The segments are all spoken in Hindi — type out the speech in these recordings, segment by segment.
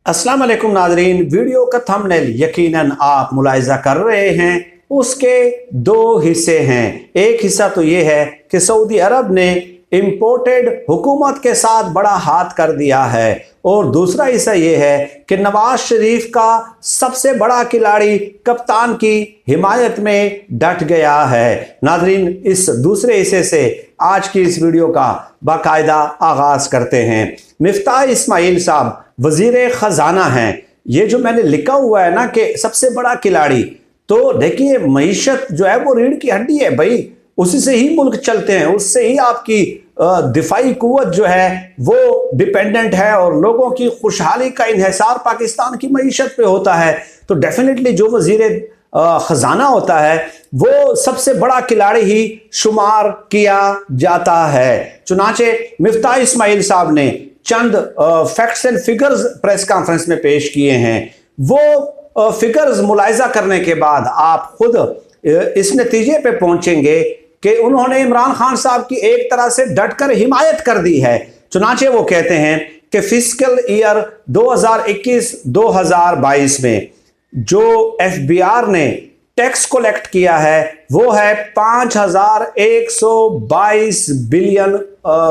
अस्सलाम वालेकुम नाजरीन, वीडियो का थंबनेल यकीनन आप मुलाहिजा कर रहे हैं। उसके दो हिस्से हैं। एक हिस्सा तो ये है कि सऊदी अरब ने इम्पोर्टेड हुकूमत के साथ बड़ा हाथ कर दिया है, और दूसरा हिस्सा ये है कि नवाज शरीफ का सबसे बड़ा खिलाड़ी कप्तान की हिमायत में डट गया है। नाजरीन, इस दूसरे हिस्से से आज की इस वीडियो का बाकायदा आगाज करते हैं। मिफ्ताह इस्माइल साहब वजीर खजाना हैं। ये जो मैंने लिखा हुआ है ना कि सबसे बड़ा खिलाड़ी, तो देखिए मईशत जो है वो रीढ़ की हड्डी है भाई, उसी से ही मुल्क चलते हैं, उससे ही आपकी दिफाई कुव्वत जो है वो डिपेंडेंट है, और लोगों की खुशहाली का इन्हिसार पाकिस्तान की मईशत पे होता है। तो डेफिनेटली जो वजीर खजाना होता है वो सबसे बड़ा खिलाड़ी ही शुमार किया जाता है। चुनाचे मिफ्ताह इस्माइल साहब ने चंद facts and figures press conference में पेश किए हैं। वो फिगर्स मुलाहिजा करने के बाद आप खुद इस नतीजे पे पहुंचेंगे कि उन्होंने इमरान खान साहब की एक तरह से डटकर हिमायत कर दी है। चुनाचे वो कहते हैं कि फिस्कल ईयर 2021-2022 में जो एफबीआर ने टैक्स कलेक्ट किया है वो है 5122 बिलियन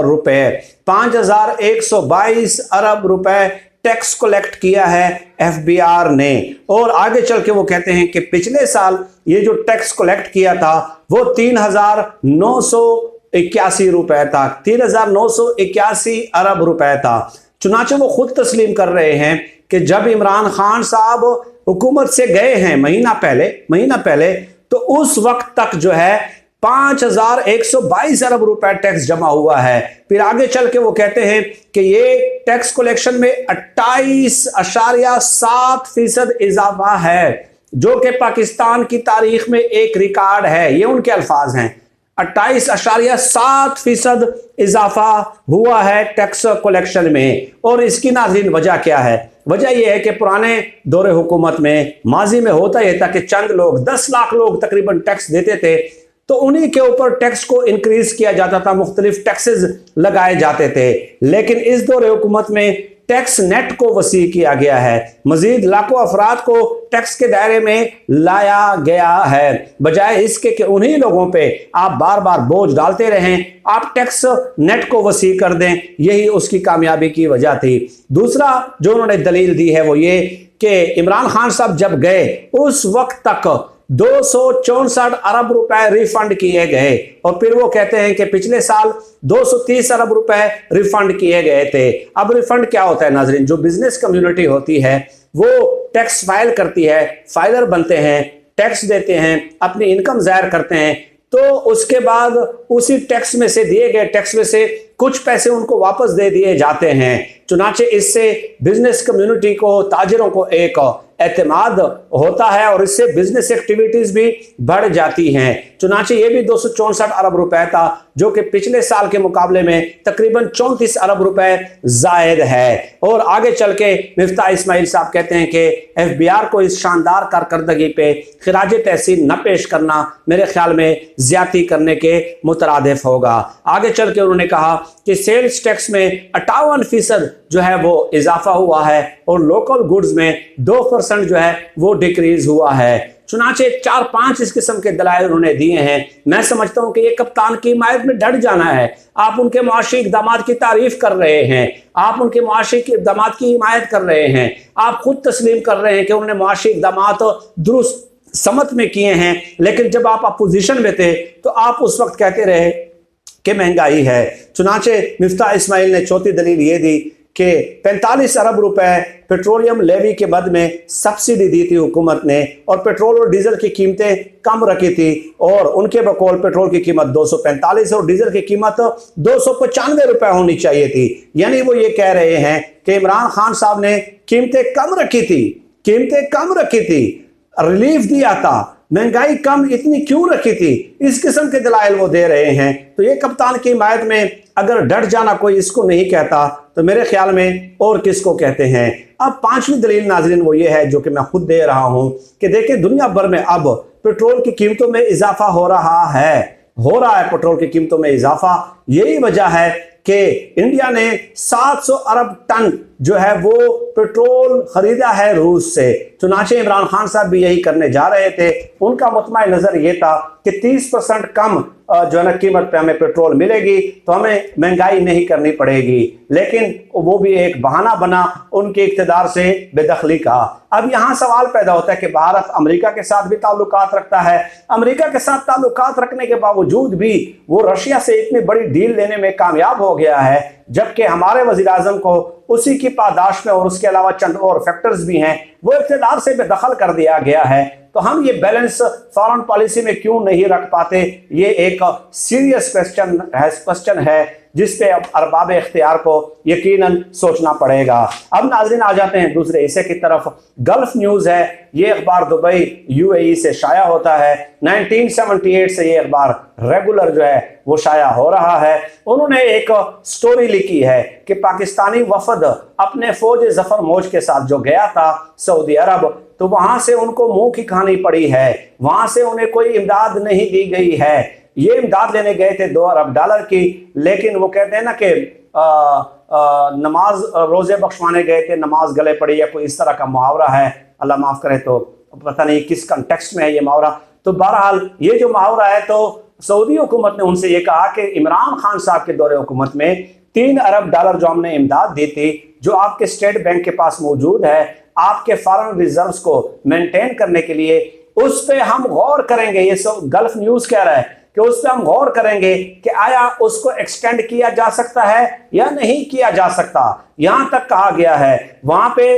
रुपए, 5122 अरब रुपए टैक्स कलेक्ट किया है एफबीआर ने। और आगे चल के वो कहते हैं कि पिछले साल ये जो टैक्स कलेक्ट किया था वो 3981 रुपए था, 3981 अरब रुपए था। चुनाचे वो खुद तस्लीम कर रहे हैं कि जब इमरान खान साहब हुकूमत से गए हैं महीना पहले, तो उस वक्त तक जो है 5122 अरब रुपए टैक्स जमा हुआ है। फिर आगे चल के वो कहते हैं कि ये टैक्स कलेक्शन में 28.7% इजाफा है, जो कि पाकिस्तान की तारीख में एक रिकॉर्ड है। ये उनके अल्फाज हैं, 28.7% इजाफा हुआ है टैक्स कलेक्शन में। और इसकी नाज़रीन वजह क्या है? वजह यह है कि पुराने दौरे हुकूमत में माजी में होता यह था कि चंद लोग, 10 लाख लोग तकरीबन टैक्स देते थे, तो उन्हीं के ऊपर टैक्स को इंक्रीज किया जाता था, मुख्तलिफ टैक्सेस लगाए जाते थे। लेकिन इस दौरे हुकूमत में टैक्स नेट को वसी किया गया है, मजीद लाखों अफराद को टैक्स के दायरे में लाया गया है, बजाय इसके कि उन्हीं लोगों पे आप बार बार बोझ डालते रहें, आप टैक्स नेट को वसी कर दें। यही उसकी कामयाबी की वजह थी। दूसरा जो उन्होंने दलील दी है वो ये कि इमरान खान साहब जब गए उस वक्त तक 264 अरब रुपए रिफंड किए गए, और फिर वो कहते हैं कि पिछले साल 230 अरब रुपए रिफंड किए गए थे। अब रिफंड क्या होता है नाजरीन? जो बिजनेस कम्युनिटी होती है वो टैक्स फाइल करती है, फाइलर बनते हैं, टैक्स देते हैं, अपनी इनकम जाहिर करते हैं, तो उसके बाद उसी टैक्स में से, दिए गए टैक्स में से कुछ पैसे उनको वापस दे दिए जाते हैं। चुनाचे इससे बिजनेस कम्युनिटी को, ताजिरों को एक एतमाद होता है, और इससे बिजनेस एक्टिविटीज भी बढ़ जाती हैं। चुनाचे ये भी 264 अरब रुपए था, जो कि पिछले साल के मुकाबले में तकरीबन 34 अरब रुपए जायद है। और आगे चल के मिफ्ताह इस्माइल साहब कहते हैं कि एफबीआर को इस शानदार कारकर्दगी पे खिराज तहसीन न पेश करना मेरे ख्याल में ज्यादती करने के मुतरादिफ होगा। आगे चल के उन्होंने कहा कि सेल्स टैक्स में 58% जो है वो इजाफा हुआ है, और लोकल गुड्स में 2% जो है वो डिक्रीज हुआ है। चुनाचे 4-5 इस किस्म के दलाइल उन्होंने दिए हैं। मैं समझता हूं कि ये कप्तान की हिमायत में डट जाना है। आप उनके मुआशी इक़दामात की तारीफ कर रहे हैं, आप उनके मुआशी इक़दामात की हिमायत कर रहे हैं, आप खुद तस्लीम कर रहे हैं कि उन्होंने मुआशी इक़दामात दुरुस्त समत में किए हैं। लेकिन जब आप अपोजिशन में थे तो आप उस वक्त कहते रहे कि महंगाई है। चुनाचे मिफ्ताह इस्माइल ने चौथी दलील ये दी कि 45 अरब रुपए पेट्रोलियम लेवी के मद में सब्सिडी दी थी हुकूमत ने, और पेट्रोल और डीजल की कीमतें कम रखी थी, और उनके बकौल पेट्रोल की कीमत 245 और डीजल की कीमत 295 रुपए होनी चाहिए थी। यानी वो ये कह रहे हैं कि इमरान खान साहब ने कीमतें कम रखी थी, रिलीफ दिया था, महंगाई कम इतनी क्यों रखी थी, इस किस्म के दलाइल वो दे रहे हैं। तो ये कप्तान की हिमायत में अगर डट जाना कोई इसको नहीं कहता तो मेरे ख्याल में और किसको कहते हैं। अब पांचवी दलील नाजरीन वो ये है, जो कि मैं खुद दे रहा हूं, कि देखिए दुनिया भर में अब पेट्रोल की कीमतों में इजाफा हो रहा है पेट्रोल की कीमतों में इजाफा। यही वजह है कि इंडिया ने 700 अरब टन जो है वो पेट्रोल खरीदा है रूस से। चुनाचे इमरान खान साहब भी यही करने जा रहे थे। उनका मुतमा नज़र ये था कि 30% कम जो है ना कीमत पे हमें पेट्रोल मिलेगी तो हमें महंगाई नहीं करनी पड़ेगी, लेकिन वो भी एक बहाना बना उनके इक़्तिदार से बेदखली का। अब यहाँ सवाल पैदा होता है कि भारत अमेरिका के साथ भी ताल्लुकात रखता है, अमेरिका के साथ ताल्लुकात रखने के बावजूद भी वो रशिया से इतनी बड़ी डील लेने में कामयाब हो गया है, जबकि हमारे वज़ीर आज़म को उसी की पादाश में और उसके अलावा चंद और फैक्टर्स भी हैं वो इक़्तिदार से बेदखल कर दिया गया है। तो हम ये बैलेंस फॉरेन पॉलिसी में क्यों नहीं रख पाते, ये एक सीरियस क्वेश्चन है जिस पे अब अरबाब इख्तियार को यकीनन सोचना पड़ेगा। अब नाज़रीन आ जाते हैं दूसरे हिस्से की तरफ। गल्फ न्यूज़ है, ये अखबार दुबई यूएई से शाया होता है। 1978 से ये अखबार रेगुलर जो है वो शाया हो रहा है। उन्होंने एक स्टोरी लिखी है कि पाकिस्तानी वफद अपने फौज जफर मौज के साथ जो गया था सऊदी अरब, तो वहां से उनको मुंह की खानी पड़ी है, वहां से उन्हें कोई इमदाद नहीं दी गई है। ये इमदाद लेने गए थे $2 अरब की, लेकिन वो कहते हैं ना कि नमाज रोजे बख्शवाने गए थे, नमाज गले पड़ी, या कोई इस तरह का मुहावरा है, अल्लाह माफ करे, तो पता नहीं किस कंटेक्स्ट में है ये मुहावरा। तो बहरहाल ये जो मुहावरा है, तो सऊदी हुकूमत ने उनसे ये कहा कि इमरान खान साहब के दौरे हुकूमत में $3 अरब जो हमने इमदाद दी थी, जो आपके स्टेट बैंक के पास मौजूद है, आपके फॉरेन रिजर्व्स को मेंटेन करने के लिए, उस पर हम गौर करेंगे। ये गल्फ न्यूज़ कह रहा है कि उस पर हम गौर करेंगे कि आया उसको एक्सटेंड किया जा सकता है या नहीं किया जा सकता। यहां तक कहा गया है, वहां पे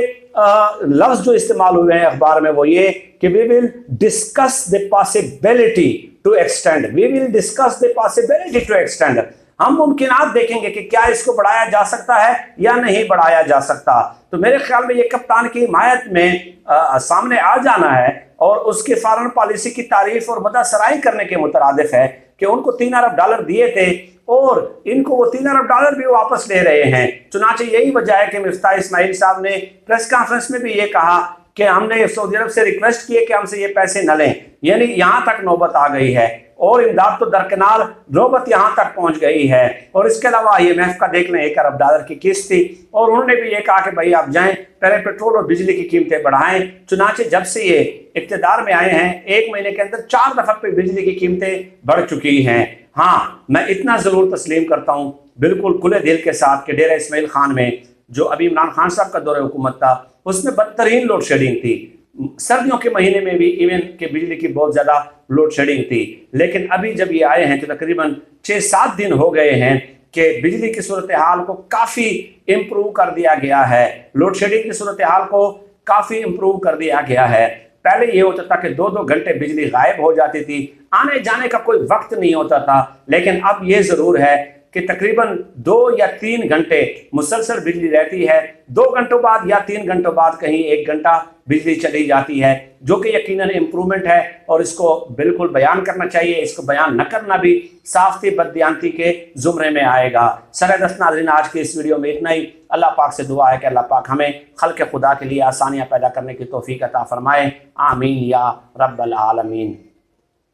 लफ्ज जो इस्तेमाल हुए हैं अखबार में वो ये कि we will discuss the possibility to extend, we will discuss the possibility to extend. हम मुमकिनात देखेंगे कि क्या इसको बढ़ाया जा सकता है या नहीं बढ़ाया जा सकता। तो मेरे ख्याल में ये कप्तान की हिमायत में सामने आ जाना है और उसकी फॉरेन पॉलिसी की तारीफ और मदासराई करने के मुतरादिफ है कि उनको $3 अरब दिए थे और इनको वो $3 अरब भी वापस ले रहे हैं। चुनाचे यही वजह है कि मिफ्ताह इस्माइल साहब ने प्रेस कॉन्फ्रेंस में भी ये कहा कि हमने सऊदी अरब से रिक्वेस्ट की है कि हमसे ये पैसे न लें, यानी यहाँ तक नौबत आ गई है और इमदाद तो दरकिनार, नौबत यहाँ तक पहुँच गई है। और इसके अलावा IMF का देख लें $1 अरब की किस्त थी और उन्होंने भी ये कहा कि भाई आप जाएं, पहले पेट्रोल और बिजली की कीमतें बढ़ाएं। चुनाचे जब से ये इक़्तिदार में आए हैं 1 महीने के अंदर 4 दफ़ा पे बिजली की कीमतें बढ़ चुकी हैं। हाँ, मैं इतना ज़रूर तस्लीम करता हूँ बिल्कुल खुले दिल के साथ कि डेरा इस्माइल खान में जो अभी इमरान खान साहब का दौरे हुकूमत था उसमें बदतरीन लोड शेडिंग थी। सर्दियों के महीने में भी इवन के बिजली की बहुत ज़्यादा लोड शेडिंग थी, लेकिन अभी जब ये आए हैं तो तकरीबन 6-7 दिन हो गए हैं कि बिजली की सूरत हाल को काफ़ी इम्प्रूव कर दिया गया है, लोड शेडिंग की सूरत हाल को काफ़ी इम्प्रूव कर दिया गया है। पहले ये होता था कि 2-2 घंटे बिजली गायब हो जाती थी, आने जाने का कोई वक्त नहीं होता था, लेकिन अब ये ज़रूर है कि तकरीबन 2 या 3 घंटे मुसलसल बिजली रहती है। 2 घंटों बाद या 3 घंटों बाद कहीं 1 घंटा बिजली चली जाती है, जो कि यकीनन इम्प्रूवमेंट है और इसको बिल्कुल बयान करना चाहिए। इसको बयान न करना भी साफ्ती बददियानती के ज़ुमरे में आएगा। सर-ए-दस्त नाज़रीन, आज की इस वीडियो में इतना ही। अल्लाह पाक से दुआ है कि अल्लाह पाक हमें खल्क़ खुदा के लिए आसानियाँ पैदा करने की तौफ़ीक़ अता फ़रमाए। आमीन या रब्बल आलमीन।